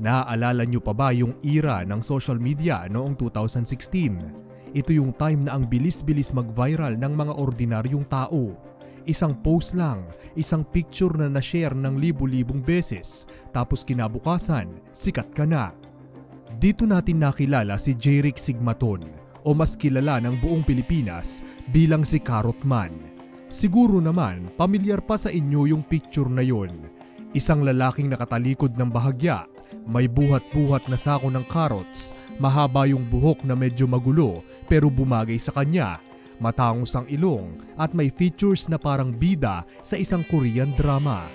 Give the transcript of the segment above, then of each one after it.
Naaalala nyo pa ba yung era ng social media noong 2016? Ito yung time na ang bilis-bilis mag-viral ng mga ordinaryong tao. Isang post lang, isang picture na na-share ng libu-libong beses, tapos kinabukasan, sikat ka na. Dito natin nakilala si Jeric Sigmaton, o mas kilala ng buong Pilipinas bilang si Carrot Man. Siguro naman, pamilyar pa sa inyo yung picture na yon. Isang lalaking nakatalikod ng bahagya, may buhat-buhat na sako ng carrots, mahaba yung buhok na medyo magulo pero bumagay sa kanya, matangos ang ilong at may features na parang bida sa isang Korean drama.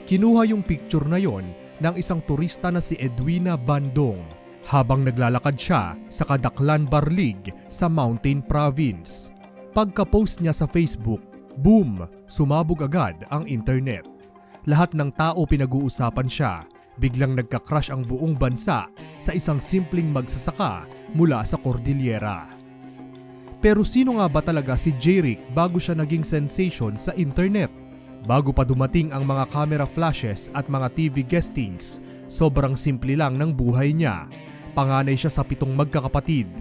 Kinuha yung picture na yon ng isang turista na si Edwina Bandong habang naglalakad siya sa Kadaklan Barlig sa Mountain Province. Pagka-post niya sa Facebook, boom! Sumabog agad ang internet. Lahat ng tao pinag-uusapan siya. Biglang nagka-crush ang buong bansa sa isang simpleng magsasaka mula sa Cordillera. Pero sino nga ba talaga si Jeric bago siya naging sensation sa internet? Bago pa dumating ang mga camera flashes at mga TV guestings, sobrang simple lang ng buhay niya. Panganay siya sa 7 magkakapatid.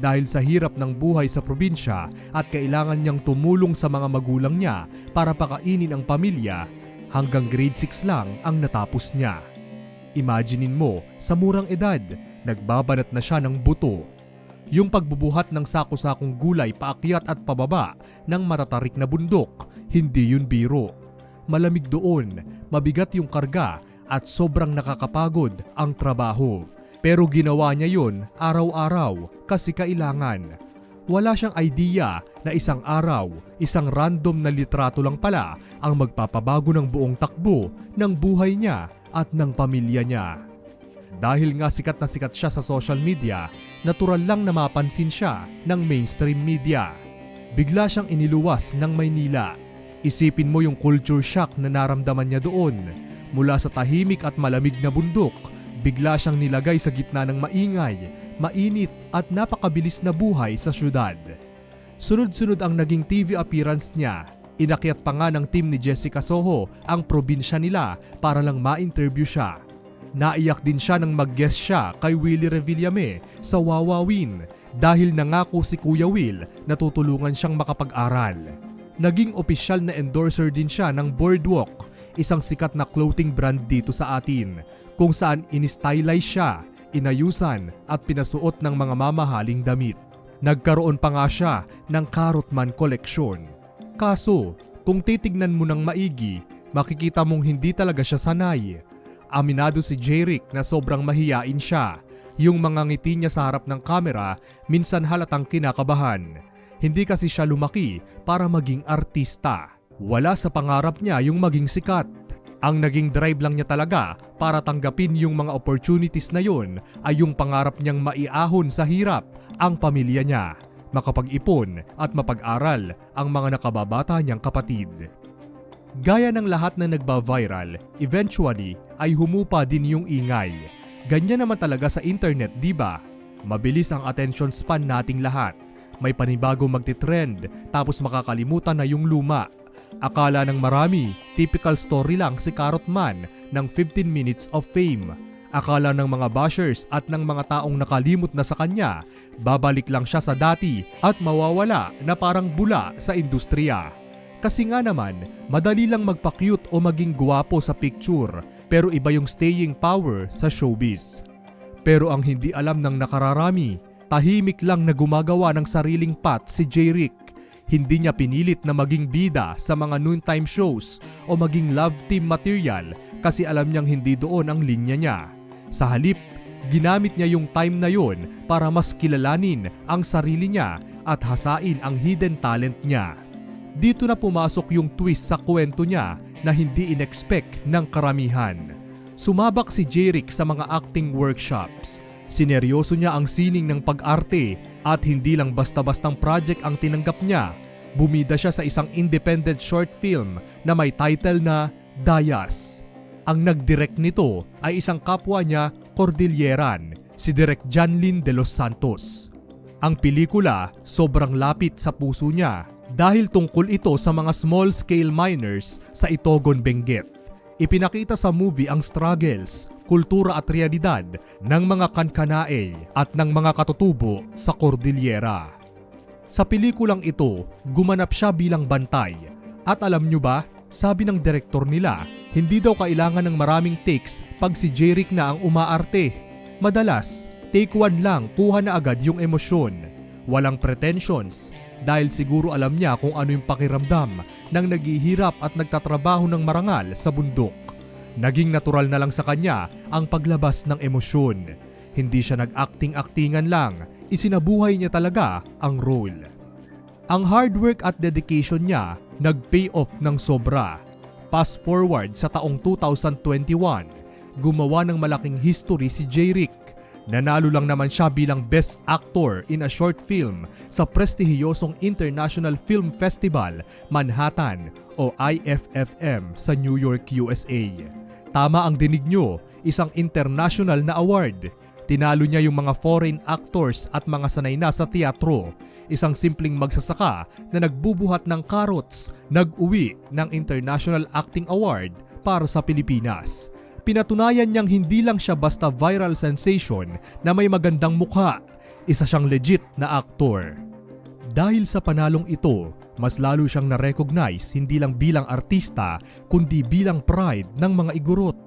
Dahil sa hirap ng buhay sa probinsya at kailangan niyang tumulong sa mga magulang niya para pakainin ang pamilya, hanggang grade 6 lang ang natapos niya. Imaginein mo, sa murang edad, nagbabanat na siya ng buto. Yung pagbubuhat ng sako-sakong gulay paakyat at pababa ng matatarik na bundok, hindi yun biro. Malamig doon, mabigat yung karga at sobrang nakakapagod ang trabaho. Pero ginawa niya yun araw-araw kasi kailangan. Wala siyang idea na isang araw, isang random na litrato lang pala ang magpapabago ng buong takbo ng buhay niya at ng pamilya niya. Dahil nga sikat na sikat siya sa social media, natural lang na mapansin siya ng mainstream media. Bigla siyang iniluwas ng Maynila. Isipin mo yung culture shock na naramdaman niya doon. Mula sa tahimik at malamig na bundok, bigla siyang nilagay sa gitna ng maingay, mainit at napakabilis na buhay sa syudad. Sunod-sunod ang naging TV appearance niya. Inakyat pa nga ng team ni Jessica Soho ang probinsya nila para lang ma-interview siya. Naiyak din siya nang mag-guest siya kay Willie Revillame sa Wawawin dahil nangako si Kuya Will na tutulungan siyang makapag-aral. Naging opisyal na endorser din siya ng Boardwalk, isang sikat na clothing brand dito sa atin, kung saan in-stylize siya, inayusan at pinasuot ng mga mamahaling damit. Nagkaroon pa nga siya ng Carrot Man collection. Kaso, kung titignan mo ng maigi, makikita mong hindi talaga siya sanay. Aminado si Jeric na sobrang mahiyain siya. Yung mga ngiti niya sa harap ng kamera, minsan halatang kinakabahan. Hindi kasi siya lumaki para maging artista. Wala sa pangarap niya yung maging sikat. Ang naging drive lang niya talaga para tanggapin yung mga opportunities na yon ay yung pangarap niyang maiahon sa hirap ang pamilya niya, makapag-ipon at mapag-aral ang mga nakababata niyang kapatid. Gaya ng lahat na nagba-viral, eventually ay humupa din yung ingay. Ganyan naman talaga sa internet, di ba? Mabilis ang attention span nating lahat. May panibago magti-trend tapos makakalimutan na yung luma. Akala ng marami, typical story lang si Carrot Man ng 15 minutes of fame. Akala ng mga bashers at ng mga taong nakalimot na sa kanya, babalik lang siya sa dati at mawawala na parang bula sa industriya. Kasi nga naman, madali lang magpa-cute o maging guwapo sa picture, pero iba yung staying power sa showbiz. Pero ang hindi alam ng nakararami, tahimik lang na gumagawa ng sariling path si Jeric. Hindi niya pinilit na maging bida sa mga noontime shows o maging love team material kasi alam niyang hindi doon ang linya niya. Sa halip, ginamit niya yung time na yon para mas kilalanin ang sarili niya at hasain ang hidden talent niya. Dito na pumasok yung twist sa kwento niya na hindi in-expect ng karamihan. Sumabak si Jeric sa mga acting workshops. Sineryoso niya ang sining ng pag-arte at hindi lang basta-bastang project ang tinanggap niya. Bumida siya sa isang independent short film na may title na Dayas. Ang nag-direct nito ay isang kapwa niya, Cordilleran, si Direk Janlyn de los Santos. Ang pelikula sobrang lapit sa puso niya dahil tungkol ito sa mga small-scale miners sa Itogon, Benguet. Ipinakita sa movie ang struggles, kultura at realidad ng mga Kankanaey at ng mga katutubo sa Cordillera. Sa pelikulang ito, gumanap siya bilang bantay. At alam nyo ba, sabi ng direktor nila, hindi daw kailangan ng maraming takes pag si Jeric na ang umaarte. Madalas, take 1 lang kuha na agad yung emosyon. Walang pretensions dahil siguro alam niya kung ano yung pakiramdam ng naghihirap at nagtatrabaho ng marangal sa bundok. Naging natural na lang sa kanya ang paglabas ng emosyon. Hindi siya nag-acting-actingan lang, isinabuhay niya talaga ang role. Ang hard work at dedication niya nag-pay off ng sobra. Fast forward sa taong 2021, gumawa ng malaking history si Jeric. Nanalo lang naman siya bilang Best Actor in a Short Film sa prestihiyosong International Film Festival, Manhattan o IFFM sa New York, USA. Tama ang dinig nyo, isang international na award. Tinalo niya yung mga foreign actors at mga sanay na sa teatro. Isang simpleng magsasaka na nagbubuhat ng carrots, nag-uwi ng International Acting Award para sa Pilipinas. Pinatunayan niyang hindi lang siya basta viral sensation na may magandang mukha. Isa siyang legit na aktor. Dahil sa panalong ito, mas lalo siyang na-recognize hindi lang bilang artista kundi bilang pride ng mga igorot.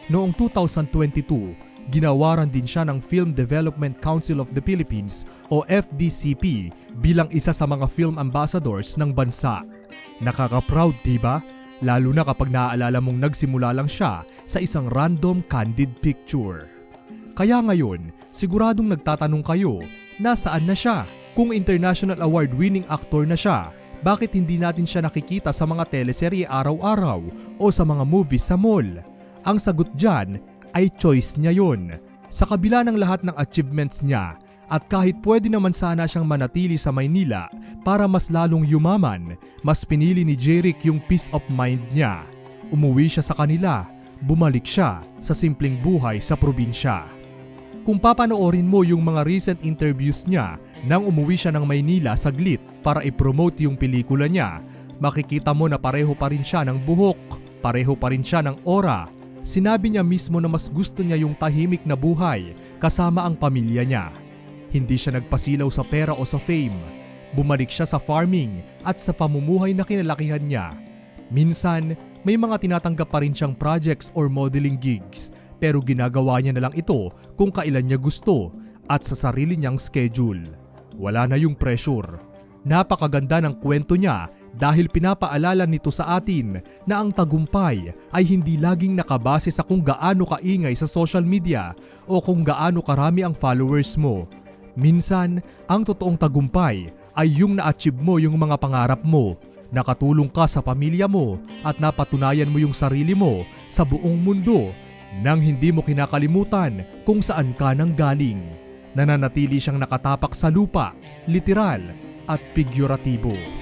Noong 2022, ginawaran din siya ng Film Development Council of the Philippines o FDCP bilang isa sa mga film ambassadors ng bansa. Nakaka-proud, diba? Lalo na kapag naaalala mong nagsimula lang siya sa isang random candid picture. Kaya ngayon, siguradong nagtatanong kayo, nasaan na siya? Kung international award-winning actor na siya, bakit hindi natin siya nakikita sa mga teleserye araw-araw o sa mga movies sa mall? Ang sagot dyan ay choice niya yun. Sa kabila ng lahat ng achievements niya at kahit pwede naman sana siyang manatili sa Maynila para mas lalong yumaman, mas pinili ni Jeric yung peace of mind niya. Umuwi siya sa kanila, bumalik siya sa simpleng buhay sa probinsya. Kung papanoorin mo yung mga recent interviews niya nang umuwi siya ng Maynila saglit para i-promote yung pelikula niya, makikita mo na pareho pa rin siya ng buhok, pareho pa rin siya ng aura. Sinabi niya mismo na mas gusto niya yung tahimik na buhay kasama ang pamilya niya. Hindi siya nagpasilaw sa pera o sa fame. Bumalik siya sa farming at sa pamumuhay na kinalakihan niya. Minsan, may mga tinatanggap pa rin siyang projects or modeling gigs, pero ginagawa niya na lang ito kung kailan niya gusto at sa sarili niyang schedule. Wala na yung pressure. Napakaganda ng kwento niya dahil pinapaalala nito sa atin na ang tagumpay ay hindi laging nakabase sa kung gaano kaingay sa social media o kung gaano karami ang followers mo. Minsan, ang totoong tagumpay ay yung na-achieve mo yung mga pangarap mo, nakatulong ka sa pamilya mo at napatunayan mo yung sarili mo sa buong mundo nang hindi mo kinakalimutan kung saan ka nang galing. Nananatili siyang nakatapak sa lupa, literal at figuratibo.